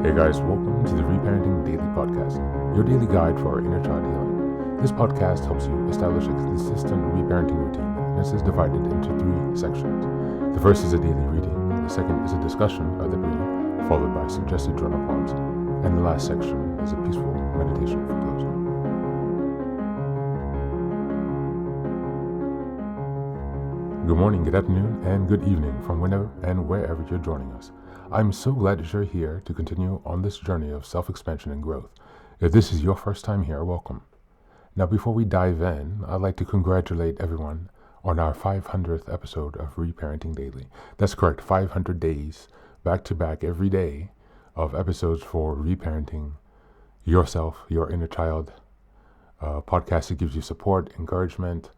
Hey guys, welcome to the Reparenting Daily podcast, your daily guide for inner child healing. This podcast helps you establish a consistent reparenting routine, and this is divided into 3 sections. The first is a daily reading, the second is a discussion of the reading, followed by suggested journal prompts, and the last section is a peaceful meditation for closing. Good morning, good afternoon, and good evening from whenever and wherever you're joining us. I'm so glad that you're here to continue on this journey of self-expansion and growth. If this is your first time here, welcome. Now, before we dive in, I'd like to congratulate everyone on our 500th episode of Reparenting Daily. That's correct, 500 days, back-to-back, every day, of episodes for reparenting yourself, your inner child. Podcast that gives you support, encouragement,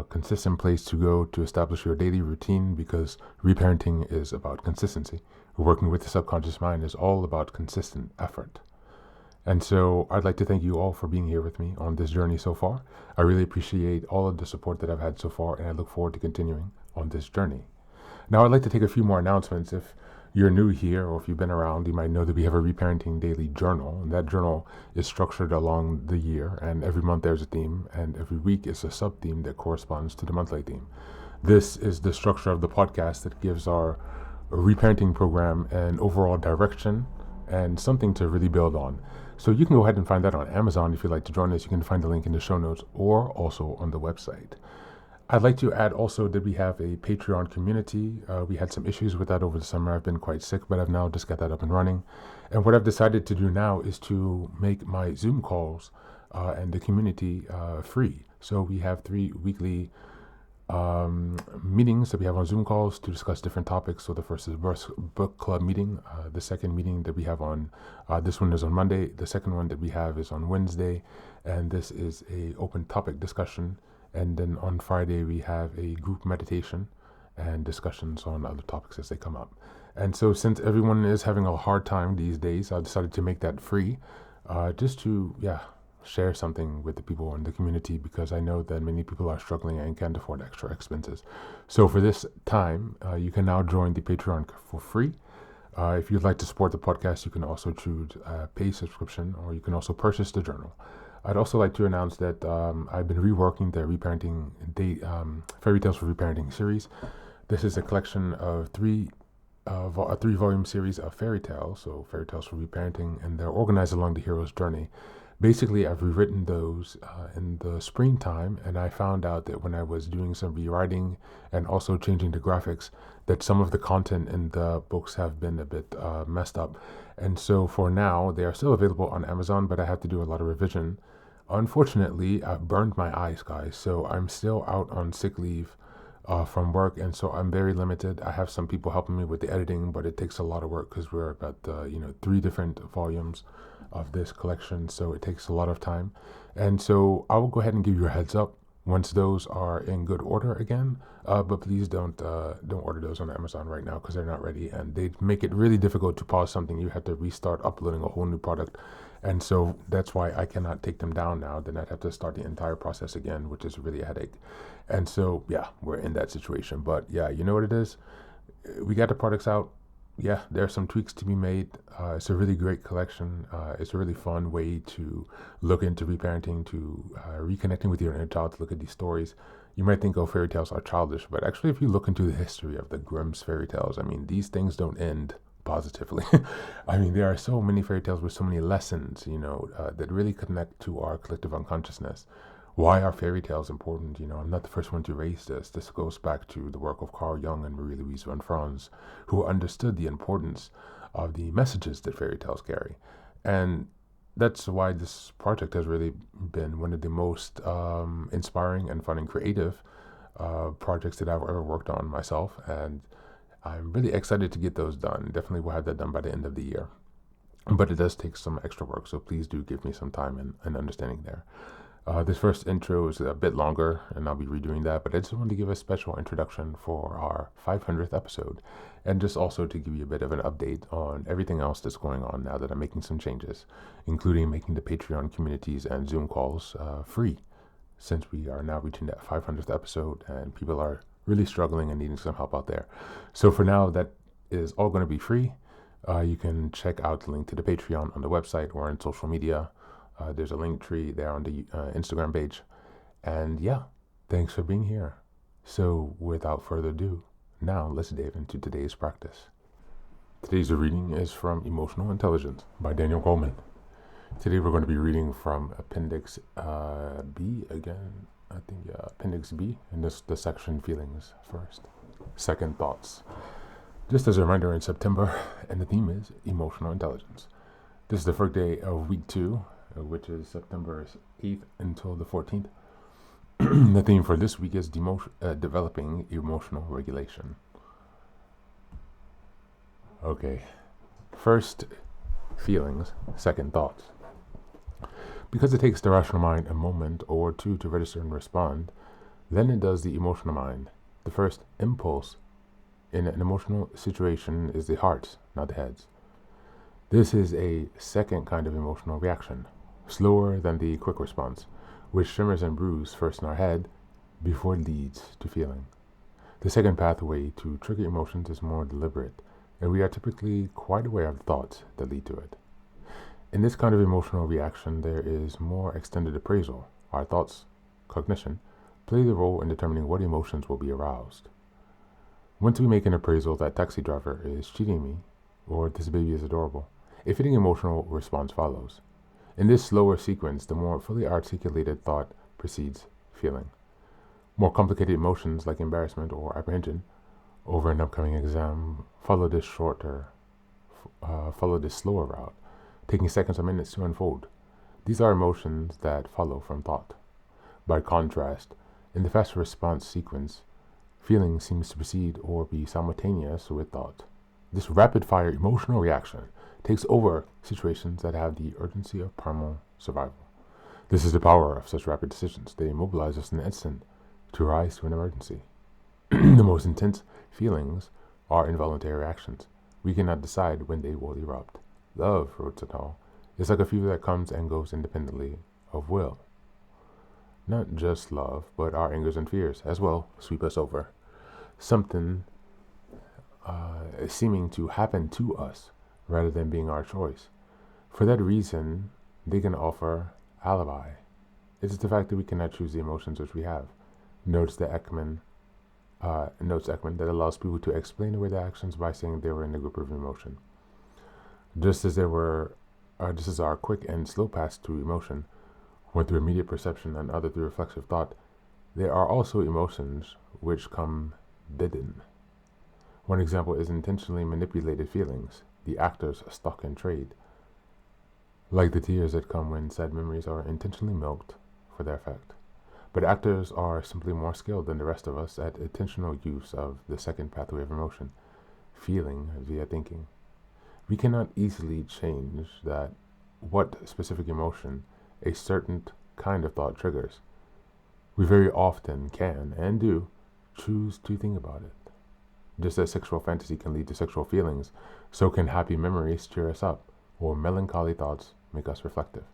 consistent place to go to establish your daily routine, because reparenting is about consistency. Working with the subconscious mind is all about consistent effort. And so I'd like to thank you all for being here with me on this journey so far. I really appreciate all of the support that I've had so far, and I look forward to continuing on this journey. Now, I'd like to take a few more announcements. If you're new here, or if you've been around, you might know that we have a Reparenting Daily journal, and that journal is structured along the year, and every month there's a theme, and every week is a sub-theme that corresponds to the monthly theme. This is the structure of the podcast that gives our reparenting program an overall direction and something to really build on. So you can go ahead and find that on Amazon. If you'd like to join us, you can find the link in the show notes or also on the website. I'd like to add also that we have a Patreon community. We had some issues with that over the summer. I've been quite sick, but I've now just got that up and running. And what I've decided to do now is to make my Zoom calls and the community free. So we have 3 weekly meetings that we have on Zoom calls to discuss different topics. So the first is book club meeting. The second meeting that we have on, this one is on Monday. The second one that we have is on Wednesday. And this is a open topic discussion. And then on Friday, we have a group meditation and discussions on other topics as they come up. And so since everyone is having a hard time these days, I decided to make that free, just to, share something with the people in the community, because I know that many people are struggling and can't afford extra expenses. So for this time, you can now join the Patreon for free. If you'd like to support the podcast, you can also choose a pay subscription, or you can also purchase the journal. I'd also like to announce that I've been reworking the Reparenting Fairy Tales for Reparenting series. This is a collection of a 3-volume series of fairy tales, so fairy tales for reparenting, and they're organized along the hero's journey. Basically, I've rewritten those in the springtime, and I found out that when I was doing some rewriting and also changing the graphics, that some of the content in the books have been a bit messed up. And so for now, they are still available on Amazon, but I have to do a lot of revision. Unfortunately, I've burned my eyes, guys, so I'm still out on sick leave from work, and so I'm very limited. I have some people helping me with the editing, but it takes a lot of work because we're about 3 different volumes of this collection, so it takes a lot of time. And so I will go ahead and give you a heads up once those are in good order again, but please don't order those on Amazon right now, because they're not ready, and they make it really difficult to pause something. You have to restart uploading a whole new product, and so that's why I cannot take them down now. Then I'd have to start the entire process again, which is really a headache. And so we're in that situation. But you know what it is, we got the products out. There are some tweaks to be made. It's a really great collection. It's a really fun way to look into reparenting, to reconnecting with your inner child, to look at these stories. You might think, oh, fairy tales are childish, but actually, if you look into the history of the Grimm's fairy tales, I mean, these things don't end positively. I mean, there are so many fairy tales with so many lessons, that really connect to our collective unconsciousness. Why are fairy tales important? I'm not the first one to raise this. This goes back to the work of Carl Jung and Marie-Louise von Franz, who understood the importance of the messages that fairy tales carry. And that's why this project has really been one of the most inspiring and fun and creative projects that I've ever worked on myself. And I'm really excited to get those done. Definitely will have that done by the end of the year. But it does take some extra work, so please do give me some time and understanding there. This first intro is a bit longer, and I'll be redoing that, but I just wanted to give a special introduction for our 500th episode, and just also to give you a bit of an update on everything else that's going on now that I'm making some changes, including making the Patreon communities and Zoom calls free, since we are now reaching that 500th episode, and people are really struggling and needing some help out there. So for now, that is all going to be free. You can check out the link to the Patreon on the website or on social media. There's a link tree there on the Instagram page. And yeah, thanks for being here. So without further ado, now let's dive into today's practice. Today's reading is from Emotional Intelligence by Daniel Goleman. Today we're going to be reading from Appendix B again. Appendix B, and this the section Feelings first. Second Thoughts. Just as a reminder, in September, and the theme is Emotional Intelligence. This is the first day of week 2, which is September 8th until the 14th. The theme for this week is developing emotional regulation. Okay, first feelings, second thoughts. Because it takes the rational mind a moment or two to register and respond, then it does the emotional mind. The first impulse in an emotional situation is the heart, not the heads. This is a second kind of emotional reaction, slower than the quick response, which shimmers and brews first in our head before it leads to feeling. The second pathway to trigger emotions is more deliberate, and we are typically quite aware of the thoughts that lead to it. In this kind of emotional reaction, there is more extended appraisal. Our thoughts, cognition, play the role in determining what emotions will be aroused. Once we make an appraisal that taxi driver is cheating me, or this baby is adorable, a fitting emotional response follows. In this slower sequence, the more fully articulated thought precedes feeling. More complicated emotions like embarrassment or apprehension over an upcoming exam follow this slower route, taking seconds or minutes to unfold. These are emotions that follow from thought. By contrast, in the fast response sequence, feeling seems to precede or be simultaneous with thought. This rapid-fire emotional reaction takes over situations that have the urgency of primal survival. This is the power of such rapid decisions. They immobilize us in an instant to rise to an emergency. The most intense feelings are involuntary reactions. We cannot decide when they will erupt. Love, wrote Satal, is like a fever that comes and goes independently of will. Not just love, but our angers and fears as well sweep us over. Something seeming to happen to us rather than being our choice. For that reason, they can offer alibi. It is the fact that we cannot choose the emotions which we have. Notes Ekman that allows people to explain away their actions by saying they were in a group of emotion. Just as our quick and slow pass to emotion, one through immediate perception and other through reflexive thought, there are also emotions which come bidden. One example is intentionally manipulated feelings, the actor's stock in trade, like the tears that come when sad memories are intentionally milked for their effect. But actors are simply more skilled than the rest of us at intentional use of the second pathway of emotion, feeling via thinking. We cannot easily change what specific emotion a certain kind of thought triggers. We very often can, and do, choose to think about it. Just as sexual fantasy can lead to sexual feelings, so can happy memories cheer us up, or melancholy thoughts make us reflective.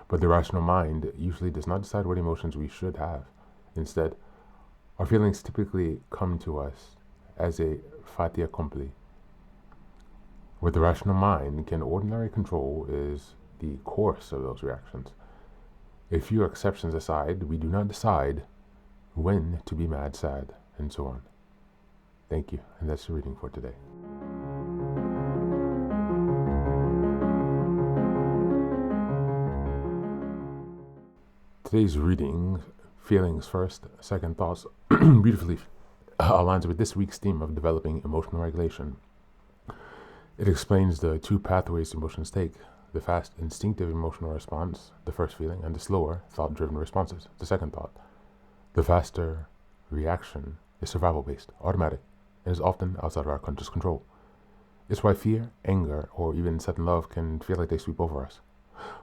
But the rational mind usually does not decide what emotions we should have. Instead, our feelings typically come to us as a fait accompli. What the rational mind can ordinarily control is the course of those reactions. A few exceptions aside, we do not decide when to be mad, sad, and so on. Thank you, and that's the reading for today. Today's reading, Feelings First, Second Thoughts, beautifully aligns with this week's theme of developing emotional regulation. It explains the two pathways emotions take: the fast, instinctive emotional response, the first feeling, and the slower, thought-driven responses, the second thought. The faster reaction is survival-based, automatic, and is often outside of our conscious control. It's why fear, anger, or even sudden love can feel like they sweep over us.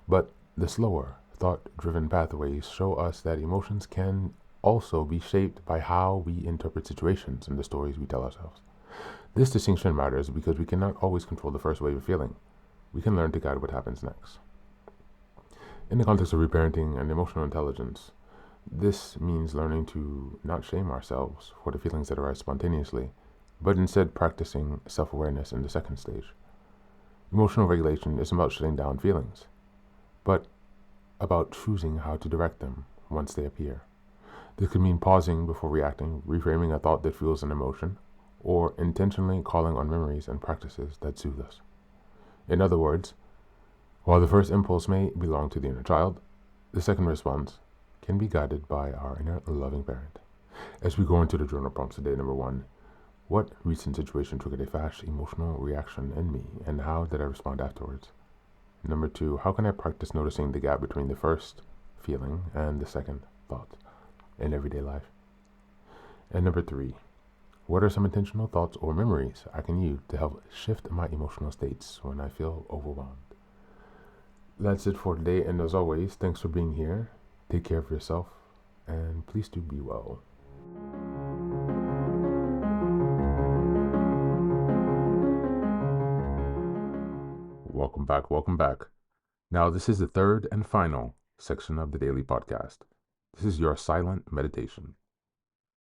But the slower, thought-driven pathways show us that emotions can also be shaped by how we interpret situations and the stories we tell ourselves. This distinction matters because we cannot always control the first wave of feeling. We can learn to guide what happens next. In the context of reparenting and emotional intelligence, this means learning to not shame ourselves for the feelings that arise spontaneously, but instead practicing self-awareness in the second stage. Emotional regulation isn't about shutting down feelings, but about choosing how to direct them once they appear. This could mean pausing before reacting, reframing a thought that fuels an emotion, or intentionally calling on memories and practices that soothe us. In other words, while the first impulse may belong to the inner child, the second response can be guided by our inner loving parent. As we go into the journal prompts today, number 1, what recent situation triggered a fast emotional reaction in me, and how did I respond afterwards? Number 2, how can I practice noticing the gap between the first feeling and the second thought in everyday life? And number 3, what are some intentional thoughts or memories I can use to help shift my emotional states when I feel overwhelmed? That's it for today, and as always, thanks for being here. Take care of yourself, and please do be well. Welcome back, welcome back. Now, this is the third and final section of the daily podcast. This is your silent meditation.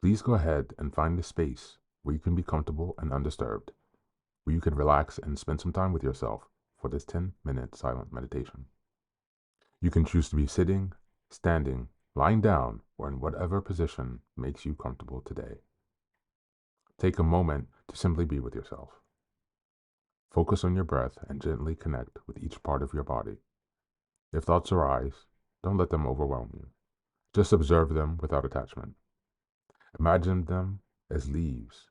Please go ahead and find a space where you can be comfortable and undisturbed, where you can relax and spend some time with yourself for this 10-minute silent meditation. You can choose to be sitting, standing, lying down, or in whatever position makes you comfortable today. Take a moment to simply be with yourself. Focus on your breath and gently connect with each part of your body. If thoughts arise, don't let them overwhelm you. Just observe them without attachment. Imagine them as leaves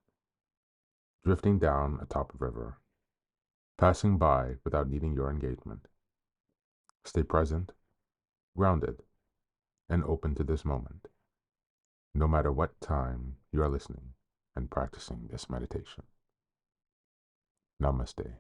drifting down atop a river, passing by without needing your engagement. Stay present, grounded, and open to this moment, no matter what time you are listening and practicing this meditation. Namaste.